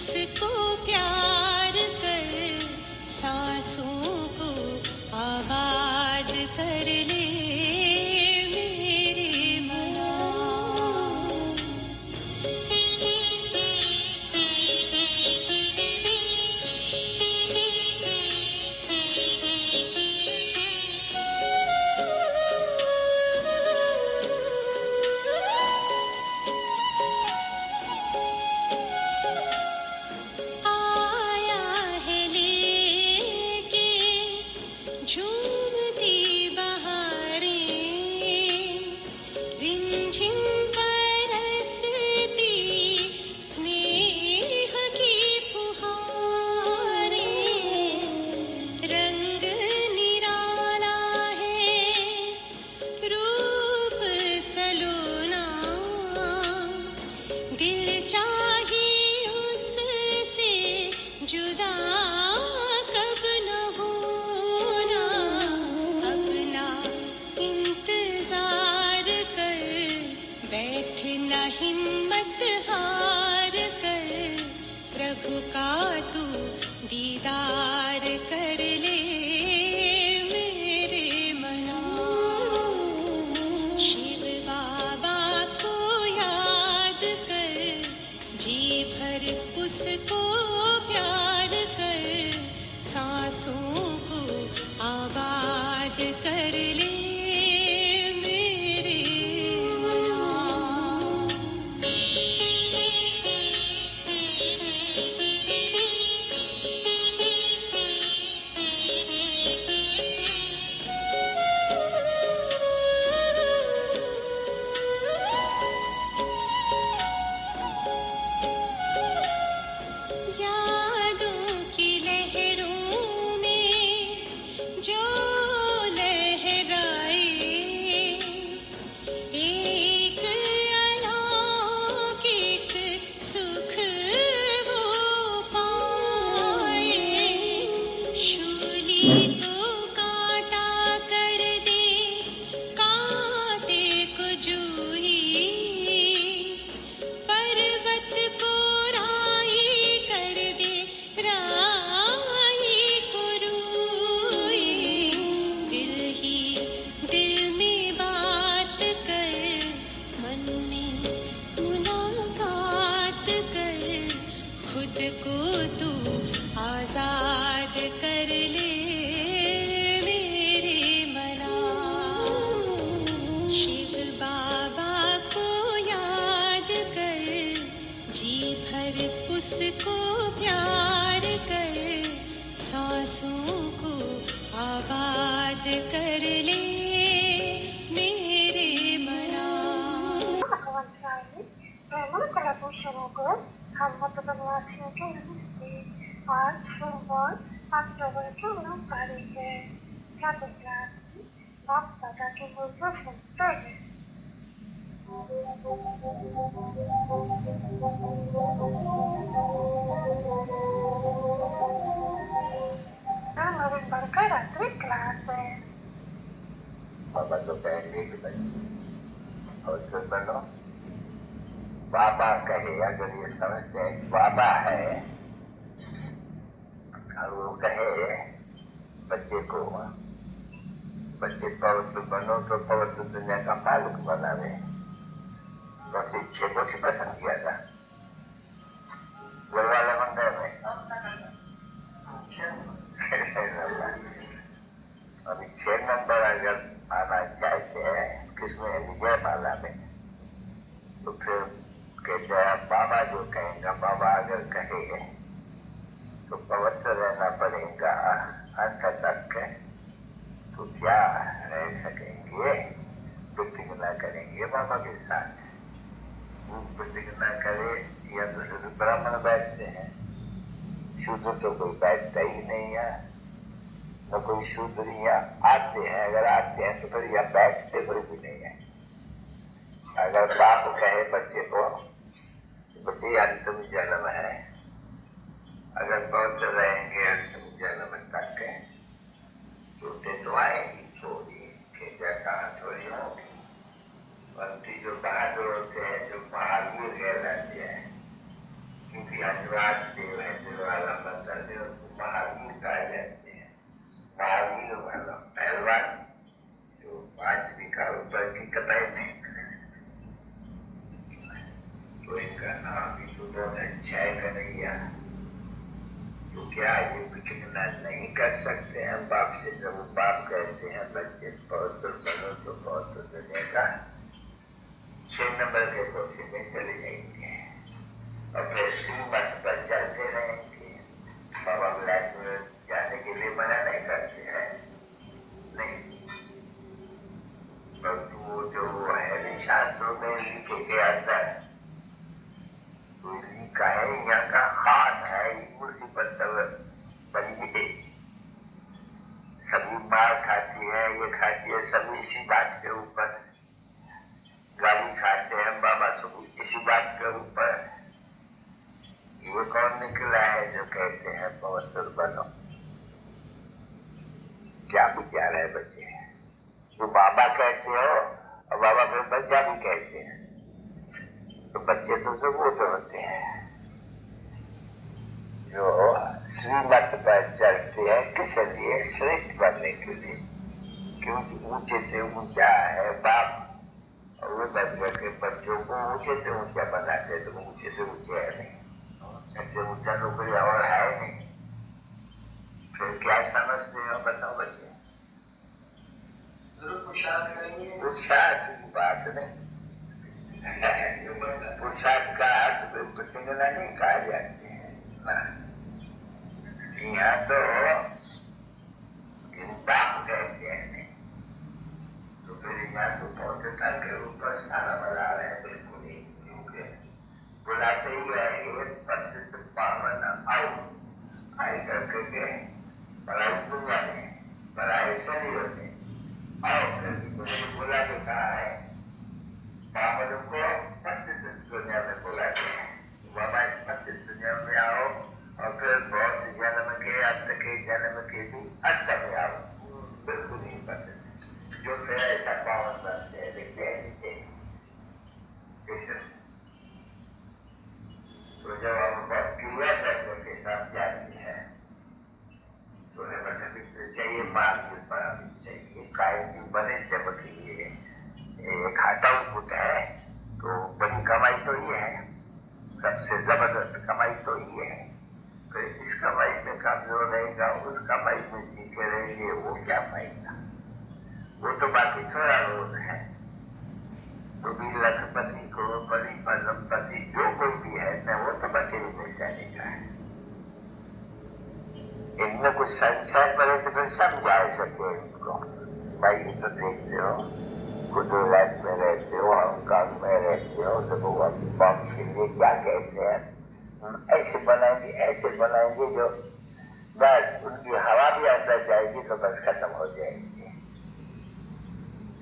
उसको प्यार कर, सांसों को आबाद कर ले मेरे मना। आया है लेके झूमती बहारें, रिमझिम बरसती स्नेह की फुहारें। रंग निराला है, रूप सलोना, दिल चाहे उससे जुदा कब न होना। अपना इंतजार कर, बैठना हिम्मत हार कर, प्रभु का तू दीदार कर ले मेरे मना। शिव बाबा को याद कर, जी भर उसको प्यार कर, सांसों को आबाद कर ले मेरे मना। यादों की लहरों में जो लहराए, एक अलौकिक सुख वो पाए। शूली को कांटा कर दे, कांटे को जूही, पर्वत को राई कर दे, राई को रूई। दिल ही दिल में बात कर, मन में मुलाकात कर, खुद को तू आजाद कर ले मेरे मना। शिव बाबा को याद कर, जी भर उसको प्यार कर, सांसों को आबाद कर ले मेरे मना। Avanzare, molto la Buscianogo, al modo per la sinistra, al sono, octobre che non pare che cade grassi, fatta da che voglio sentire. Devo imbarcare a 3 classi. बाबा तो कहेंगे कि भाई और तो बनो बाबा कहे, अगर ये समझते हैं कि बाबा है और वो कहे बच्चे को, बच्चे पवित्र बनो तो पवित्र दुनिया का मालिक बनावे, तो शिक्षे को ही पसंद किया था गुरुवाला मंदिर में। अभी 6 नंबर अगर आना चाहते हैं किसमें, विजय माला में, तो फिर कहते हैं बाबा जो कहेंगे, बाबा अगर कहेंगे तो पवित्र रहना पड़ेगा अंत तक, तो क्या रह सकेंगे, प्रतिज्ञा करेंगे बाबा के साथ। वो प्रतिज्ञा करे या तो सिर्फ ब्राह्मण बैठते हैं, शूद्र तो कोई बैठता ही नहीं है, न कोई शूद्र यहाँ आते हैं, अगर आते हैं तो फिर यहाँ बैठते कोई भी नहीं है। अगर बाप कहे बच्चे को, बच्चे अंतिम जन्म है, अगर पहुंच रहेंगे अंतिम जन्म तक, छोटे तो आएंगी छोड़ी, खेजा कहाँ थोड़ी होगी, पंथी जो बहादुर होते हैं, जो महावीर कहलाते हैं, क्योंकि अनुराग करो तो बहुत दुनिया का 6 नंबर के कोठे में चले जाएंगे और फिर श्रीमत पर चलते रहेंगे। बाबा ब्लैक में जाने के लिए मना नहीं करते हैं, नहीं, परंतु वो जो है शास्त्रों में लिखे के अंदर तो लिखा है, यहाँ का खास है, मुसीबत बनी है। सभी मार खाती है, ये खाती है, सभी इसी बात के ऊपर गाली खाते हैं बाबा, सभी इसी बात के ऊपर। ये कौन निकला है जो कहते हैं पवित्र बनो? क्या विचार है बच्चे? जो बाबा कहते हो और बाबा फिर बच्चा भी कहते हैं, तो बच्चे तो सब वो तो होते हैं जो श्रीमत पर चलते हैं। किस लिए? श्रेष्ठ बनने के लिए, क्योंकि ऊंचे से ऊंचा है बाप, और वो बच्चे के बच्चों को ऊंचे से ऊंचा बनाते, तो ऊंचे से ऊंचे है नहीं, ऐसे ऊंचा नौकरी और है नहीं। फिर क्या समझते हो बताओ बच्चे? पुरुषार्थ की बात नहीं, पुरुषार्थ का अर्थ तो प्रतिंगना नहीं कहा जाते हैं ना। यहाँ तो बाप कहते हैं नहीं, तो फिर यहाँ तो पौधता के ऊपर सारा बना रहे हैं बिल्कुल ही, क्योंकि बुलाते ही है पतित पावन आओ, आए करके के पढ़ाई दुनिया में पढ़ाई शरीर में आओ, फिर बुला के कहा है पावनों को पतित दुनिया में बुलाते हैं। बाबा इस पतित दुनिया में आओ और फिर बहुत जन्म के अंत के जन्म के भी अंत में आओ, बिल्कुल नहीं पतित, जो फिर ऐसा पावन बनते हैं, लिखते हैं नीचे। तो जब हम बहुत क्लियर करके समझाते हैं तो हमें मतलब चाहिए मार्ग पर चाहिए कायम की बने जब एक हाथाऊ पुट है तो बड़ी कमाई तो ये है, सबसे जबरदस्त कमाई तो ये है। फिर इस कमाई में कमजोर रहेगा, उस कमाई में नीचे रहेंगे, वो क्या पाएगा? वो तो बाकी थोड़ा रोग है। तो भी लखपति करोड़पति पद्मपति जो कोई भी है न, वो तो बचे भी मिल जाएगा। इनमें कुछ संशय पड़े तो फिर समझा सके इनको, भाई ये तो देखते हो गुजरात में रहते हो, हांगकांग में रहते हो, तो वो बॉम्ब के लिए क्या कहते हैं, ऐसे बनाएंगे जो बस उनकी हवा भी अंदर जाएगी तो बस खत्म हो जाएगी,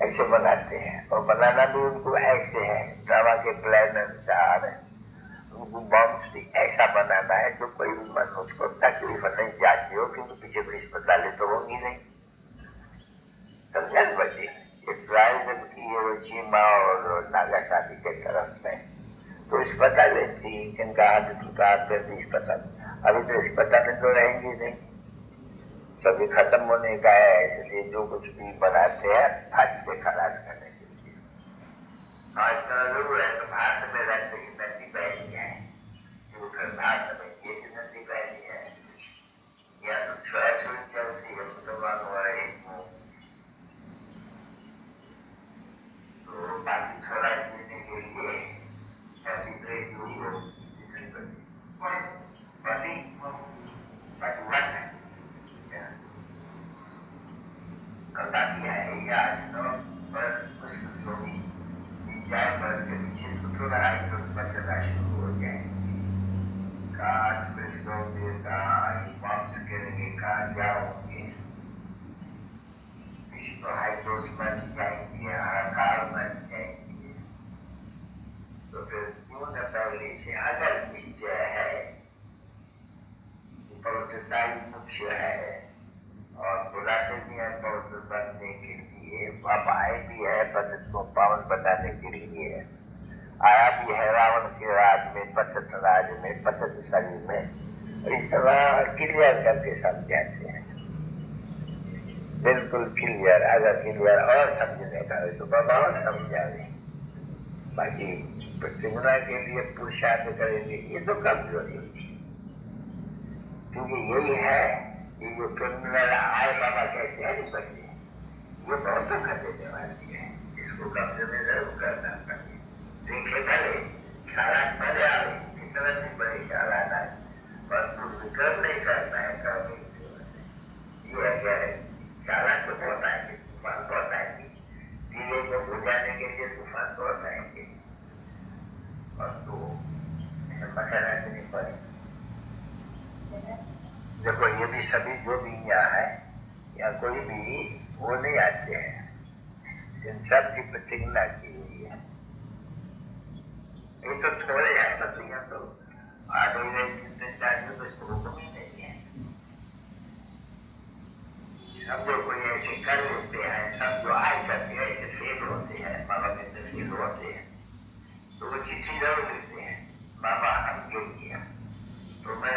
ऐसे बनाते हैं। और बनाना भी उनको ऐसे है, ड्रामा के प्लान अनुसार उनको बॉम्ब्स भी ऐसा बनाना है जो कोई मन उसको तकलीफ नहीं जाती हो, क्योंकि पीछे भी अस्पतालें तो होंगी नहीं, समझा बच्चे? ये ट्रायल जब की हिरोशिमा और नागासाकी के तरफ में तो अस्पतालें थी, इनका हाथ टूटा फिर भी अस्पताल, अभी तो अस्पतालें तो रहेंगी नहीं, सभी खत्म होने का है। इसलिए जो कुछ भी बनाते हैं फट से खलास करने के लिए। आज जरूर है तो भारत में रक्त की नदी बहनी है, जो फिर भारत में एक नदी बहनी है, या तो छुरी चलती है मुसलमान वाले तो बाकी थोड़ा जीने के लिए तो फिर क्यों न पहले से अगर निश्चय है, पवित्रता ही मुख्य है और बुलाते भी है पवित्र बनने के लिए, बाबाएं भी है पतित को पावन बनाने के लिए, आया भी है रावण के राज में, पतित राज में, पतित शरीर में, इतना क्लियर करके समझाते हैं, बिल्कुल क्लियर। अगर क्लियर और समझने का है तो बाबा और समझा रहे, बाकी प्रतिगुणा के लिए पुरुषार्थ करेंगे ये तो कमजोरी होती, क्योंकि यही है ये जो क्रिमिनल आए बाबा कहते हैं बच्चे, ये बहुत दुख देने वाली है, इसको कब्जे में जरूर करना चाहिए। देखे भले ख्याल भले आवे, कितना नहीं बड़े ख्याल आना है, परंतु विक्रम नहीं करना है कभी। ये क्या है, ख्याल तो बहुत आएंगे, तूफान बहुत आएंगे, दिले को बुझाने के लिए तूफान बहुत आएंगे, और तो हिम्मत रखनी पड़ेगी। देखो ये भी सभी जो भी यहाँ है या कोई भी वो नहीं आते हैं, इन सब की प्रतिज्ञा की हुई है। ये तो थोड़े हैं प्रतिज्ञा, तो आगे रहे चाहिए तो इसको हुक्म ही नहीं है। सब जो कोई ऐसे कर लेते हैं, सब जो आए करते हैं ऐसे फेल होते हैं, बाबा कहते फेल होते हैं, तो वो चिट्ठी जरूर लिखते हैं, बाबा हम गिर गया, तो मैं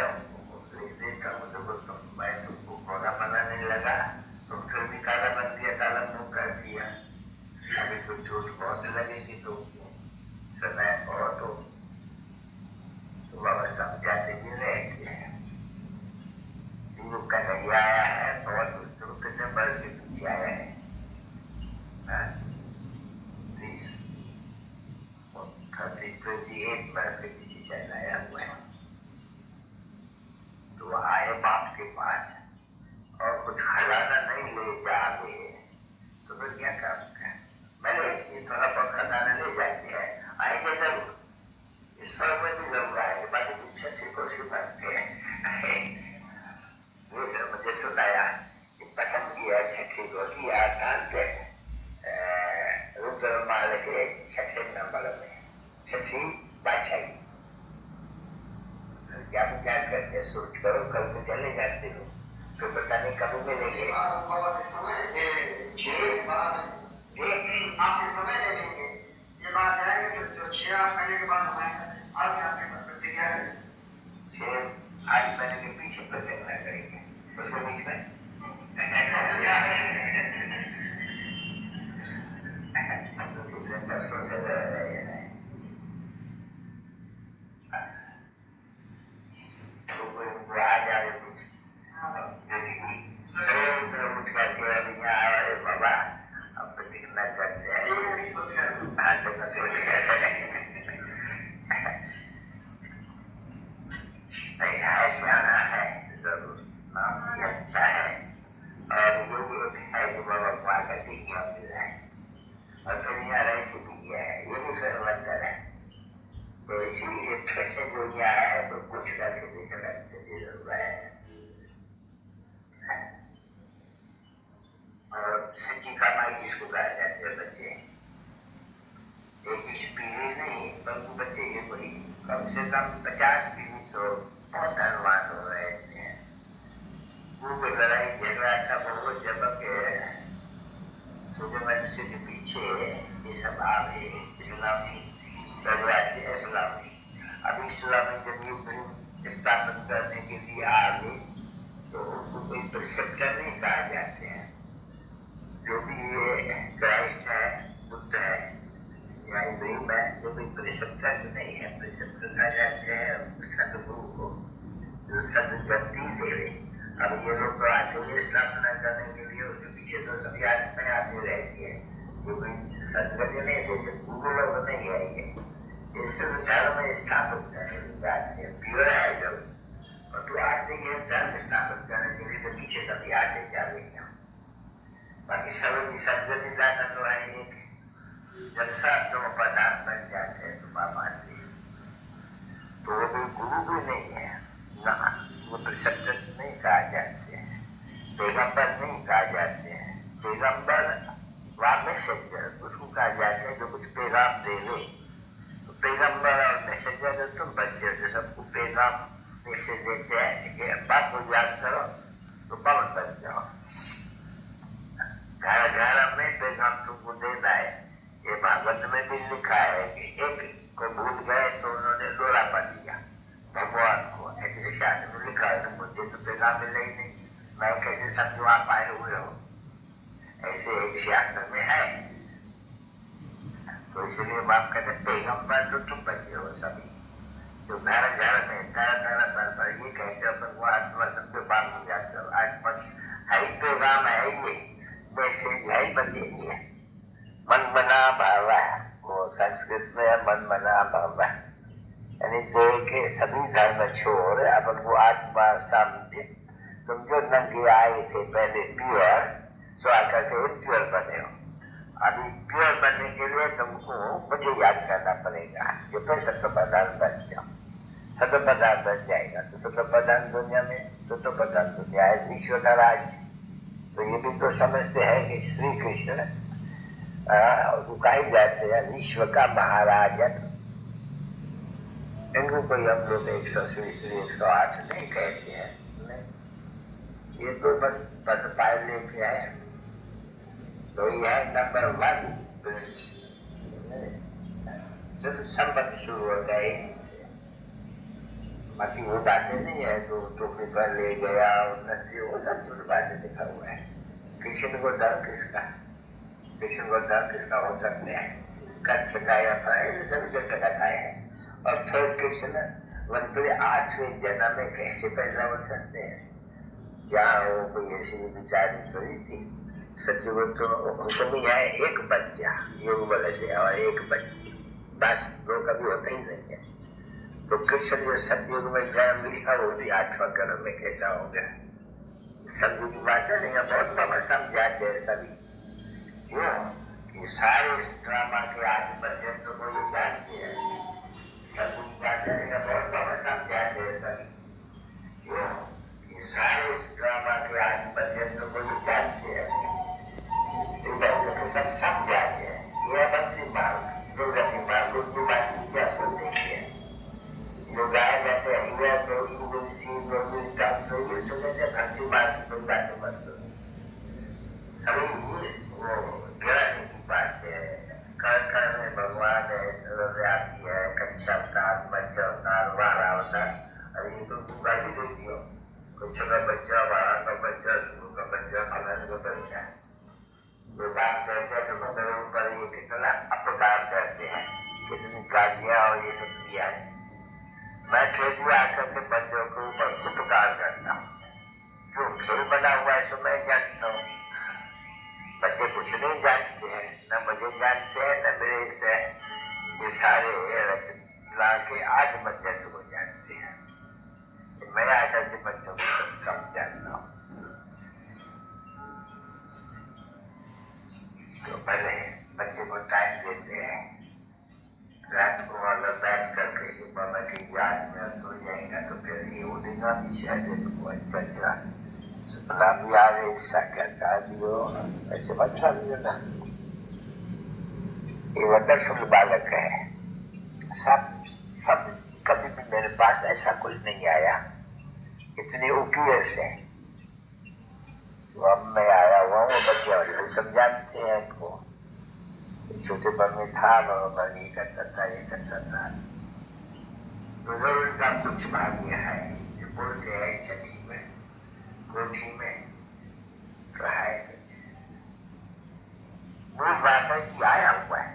लिख देता हूँ, देखो मैं तुमको घोड़ा बनाने लगा, तुम फिर भी काला बन गया, काला मुंह कर दिया, अभी कोई चोट बहुत लगेगी तो समय बहुत हो, तो बाबा समझाते भी रहते हैं। कन्हैया आया है, बहुत तुम कितने वर्ष के पीछे आया है, 28 वर्ष के पीछे चल आया हुआ है। तो आए बाप के पास और कुछ खजाना नहीं ले जाओगे तो फिर क्या करूंगा? मैंने ये थोड़ा बहुत खजाना ले जाते हैं, आएंगे जरूर, इस पर में भी जरूर आएंगे, बाकी पीछे अच्छी कोशिश करते हैं। ये फिर मुझे सुनाया कि पसंद किया छठी को किया कांते रुद्रमाल के 6 नंबर में, छठी बादशाही। क्या विचार करते, सोच करो, कल तो चले जाते हो, तो पता नहीं कब मिलेंगे। आपसे समय ले लेंगे, ये बात जाएंगे तो जो 6-8 महीने के बाद हमारे आपके साथ प्रतिक्रिया है, 6-8 महीने के पीछे प्रतिक्रिया करेंगे, उसके बीच में परसों से रह रहे हैं, तो कोई उनको आ जाए कुछ, उठ करके अभी यहाँ आए बाबा, अब प्रतिक्रिया करते हैं, है सियाना है जरूर, नाम भी अच्छा है, और ये एक है कि बाबा को आकर देखिए हमसे जाए, और फिर यहाँ रह के दिया है, ये भी फिर बंदर है, तो इसीलिए फिर से जो यहाँ है तो कुछ करके देखना जरूर है। और सच्ची कमाई किसको कहा जाते हैं? बच्चे एक पीढ़ी नहीं, परंतु बच्चे ये कोई कम से कम 50 पीढ़ी तो बहुत धनवान हो रहे थे। वो लड़ाई झगड़ा था बहुत, जब सूर्यवंश के पीछे ये सब आ गए, इस्लामी इस्लामी, अब इस्लामी जब स्थापित करने के लिए आ गए तो उनको कोई प्रिसेप्टर नहीं कहा जाते हैं। जो भी ये क्राइस्ट है, बुद्ध है या इब्राहिम है, जो भी प्रिसेप्टर नहीं है, प्रिसेप्टर कहा जाते हैं सदगुरु को, जो सदगति देवे। अब ये लोग तो आते ही स्थापना करने के लिए, उसके पीछे तो सभी आत्माएं आती रहती है, जो कोई सदगति नहीं देते, गुरु लोग नहीं है, ये सिर्फ धर्म में स्थापित करने जाते हैं, प्योर है जब, और तो आते ही धर्म स्थापित करने के लिए तो पीछे सभी आते जाएंगे। बाकी सभी सदगति दाता तो है एक, जब सब तुम पदार्थ बन जाते हैं तो बाबा जी, तो वो भी गुरु भी नहीं है ना, वो प्रिसेप्टर नहीं कहा जाते हैं, पैगंबर नहीं कहा जाते हैं, पैगंबर व मैसेंजर उसको कहा जाता है जो कुछ पैगाम दे ले। तो पैगंबर और मैसेंजर जो तुम बच्चे हो, जो सबको पैगाम मैसेज देते हैं कि बाप को याद करो तो पवन बन जाओ, घर घर में पैगाम तुमको देना है। ये भागवत में भी लिखा है कि एक को भूल गए तो उन्होंने डोरा पा दिया भगवान को, ऐसे शास्त्र में लिखा है। मुझे तो पैगाम मिला ही नहीं, मैं कैसे समझू आप आए हुए हो, ऐसे एक शास्त्र में है। तो इसलिए बाप कहते पैगंबर तो तुम बच्चे हो सभी, जो घर घर में घर पर ये कहते हो, वो आत्मा सबके बात हो जाते हो, आत्मा है पैगाम है ये, मैसेज है बची है, मन मना भावा, वो संस्कृत में है मन मना भावा, यानी देह के सभी धर्म छोड़ अपन को आत्मा समझ। तुम जो नंगे आए थे पहले प्योर, सो आकर के इम्प्योर बने हो। अभी प्योर बनने के लिए तुमको मुझे याद करना पड़ेगा, जो फिर सत्व प्रधान बन जाओ। सत्व प्रधान बन जाएगा तो सत्व प्रधान दुनिया में, सत्व प्रधान दुनिया है विश्व का राज। तो ये भी तो समझते हैं कि श्री कृष्ण कहे जाते हैं विश्व का महाराजन। इनको कोई हम लोग 108 नहीं कहते हैं, ये तो बस पद पाए लेके आए। तो ये है नंबर 1 ब्रिज। सिर्फ संबंध शुरू होता है इनसे, बाकी वो बातें नहीं है। तो टोपी पर ले गया वो सब छोटी बातें लिखा हुआ है। कृष्ण को डर किसका, कृष्ण को डर किसका हो सकते हैं? कट सिखाया था, सभी जगह कथाएं हैं। और फिर कृष्ण फिर 8वें जन्म में कैसे पैदा हो सकते हैं? क्या वो कोई ऐसी विचारी थोड़ी थी? सचिव तो हुक्म ही है एक बच्चा, योग बल से और एक बच्ची, बस 2 कभी होता ही नहीं है। तो कृष्ण जो सतयुग में जन्म लिखा वो भी 8वां कर्म में कैसा हो गया? समझी की बात है नहीं, बहुत बाबा समझाते हैं सभी। क्यों? ये सारे ड्रामा के आदि पर्यंत को ये जानते हैं, समझी की बात है नहीं, बहुत बाबा समझाते हैं सभी। क्यों? ये सारे ड्रामा के आदि पर्यंत को ये जानते हैं, सब समझाते हैं। ये भक्ति मार्ग, दुर्गति मार्ग, उर्दू बात की क्या सुनते हैं? जो गाया जाते हैं हीरा तो सुनते भक्ति मार्ग की कोई बातें मत सुनो। सभी वो ग्रहण की बात है। कर में भगवान है, सर्वव्यापी है, कच्छा अवतार, मत्स्य अवतार, वारा अवतार। अरे ये तो पूरा भी देखती हो, कुछ का बच्चा, वारा का बच्चा, सुरु का बच्चा, फलाने का बच्चा। जो बात करते हैं तो मेरे ऊपर ये कितना अपकार करते हैं, कितनी गालियां और ये सब किया है। मैं खेल आकर के बच्चों के ऊपर उपकार करता हूँ। क्यों? खेल बना हुआ है सो मैं जानता हूँ। बच्चे कुछ नहीं जानते हैं, न मुझे जानते हैं, न मेरे से ये सारे ला के आज मध्यंत को जानते हैं। मैं आकर के बच्चों को सब समझाता हूँ। तो पहले बच्चे को टाइम देते हैं, रात को अगर बैठ करके बाबा की याद में सो जाएगा तो फिर ये उड़ेगा भी शायद इनको। अच्छा सपना भी आ गए, साक्षात्कार भी हो, ऐसे मत समझो ना। ये वंडरफुल बालक है। सब कभी भी मेरे पास ऐसा कोई नहीं आया, इतने उकील से अब मैं आया हुआ हूँ। बच्चे वाले सब जानते हैं इनको, छोटे पर में था बराबर, ये करता था, ये करता था। बुजुर्ग का कुछ भाग्य है, जो बोलते हैं छठी में, कोठी में तो है कुछ। मूल बात है कि आया हुआ है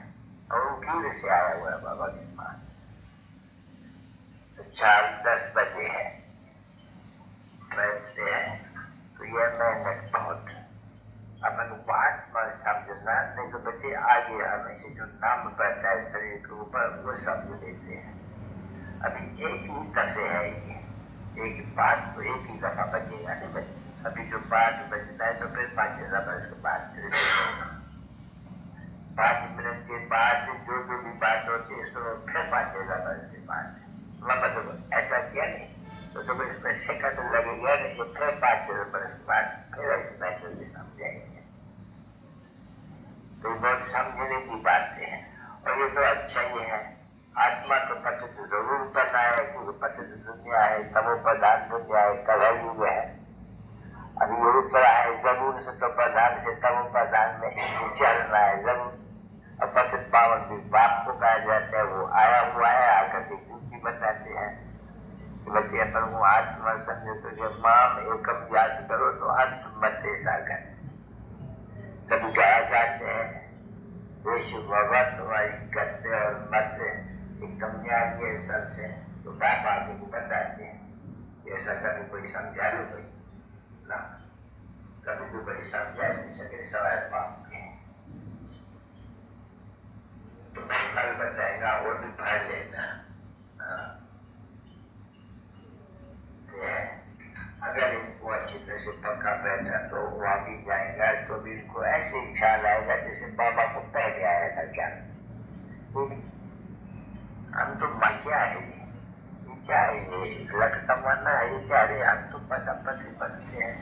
और उकील से आया हुआ है बाबा के पास। तो 10 बजे है, बैठते हैं तो यह मेहनत बहुत। अपन को आत्मा समझना, नहीं तो बच्चे आगे हमें जो नाम पड़ता है शरीर के ऊपर वो समझ लेते हैं। अभी एक ही दफे है ये, एक बात तो एक ही दफा बचेगा नहीं बच्चे। अभी जो बात बचता है तो फिर 5 वर्ष के बाद 5 मिनट के बाद जो भी बात होती है सो फिर 5 वर्ष के बाद। मतलब ऐसा किया नहीं तो तुम इसमें सेकंड लगेगा नहीं, जो फिर 5 वर्ष के बाद फिर इसमें समझाएंगे। तो बहुत समझने की बातें हैं। और ये तो अच्छा ही है, आत्मा तो पतित जरूर करना है, क्योंकि पतित दुनिया है, तमो प्रधान दुनिया है, कलयुग है। अभी ये उतरा है जरूर से, तो प्रधान से तमो प्रधान में चलना है जरूर। और पतित पावन भी बाप को कहा जाता है, वो आया हुआ है, आकर के ड्यूटी बताते हैं कि बच्चे अपन को आत्मा समझो तो जब माम एकम याद करो तो अंत मत सागर। कभी कहा जाते हैं विश्व भगवत तुम्हारी करते और मत एकदम ज्ञान ये सबसे, तो बाप आगे को बताते हैं। ऐसा कभी कोई समझा लो कोई ना, कभी तो कोई समझा नहीं सके सवाल बाप के। तो मैं फल बताएगा वो भी पढ़ लेना। अगर इनको अच्छी तरह से पक्का बैठा तो वो आगे जाएगा तो भी इनको ऐसे ही ख्याल आएगा जैसे बाबा को पहले आया था क्या। हम तो क्या है ये क्या है, ये लक तमन्ना है, ये क्या है, हम तो पति बनते हैं,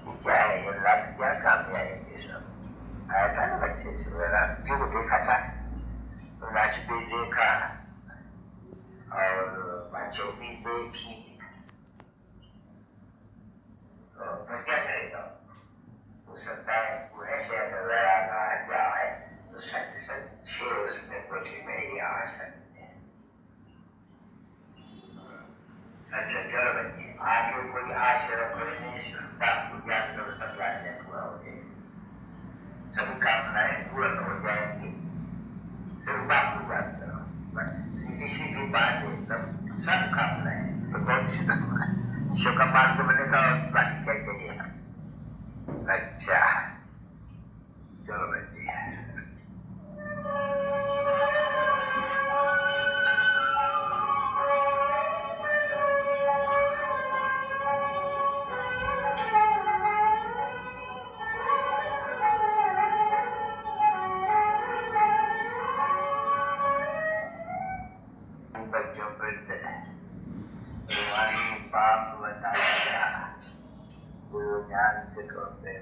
ये क्या है, ये लक क्या काम में आएंगे सब। आया था ना बच्चे से मेरा क्यों देखा था, नाच भी देखा और बच्चों भी देखी, तो क्या करेगा। हो सकता है वो ऐसे अगर लड़ाना जाए तो सच सच शेर उसमें कोठी में ही आ सकते हैं। अच्छा चलो बच्चे, आगे कोई आश्रय प्रश्न श्रद्धा पूजा करो, सब आश्रय पूरा हो जाएगी, सभी कामनाएं पूर्ण हो जाएंगी। श्रद्धा पूजा करो, बस सीधी सीधी बात है, एकदम सब कामनाएं तो बहुत सीधा ईश्वर का मार्ग बनेगा और बाकी क्या चाहिए। अच्छा चलो बच्चे, बच्चों को बाप बताया गुरु ज्ञान से करते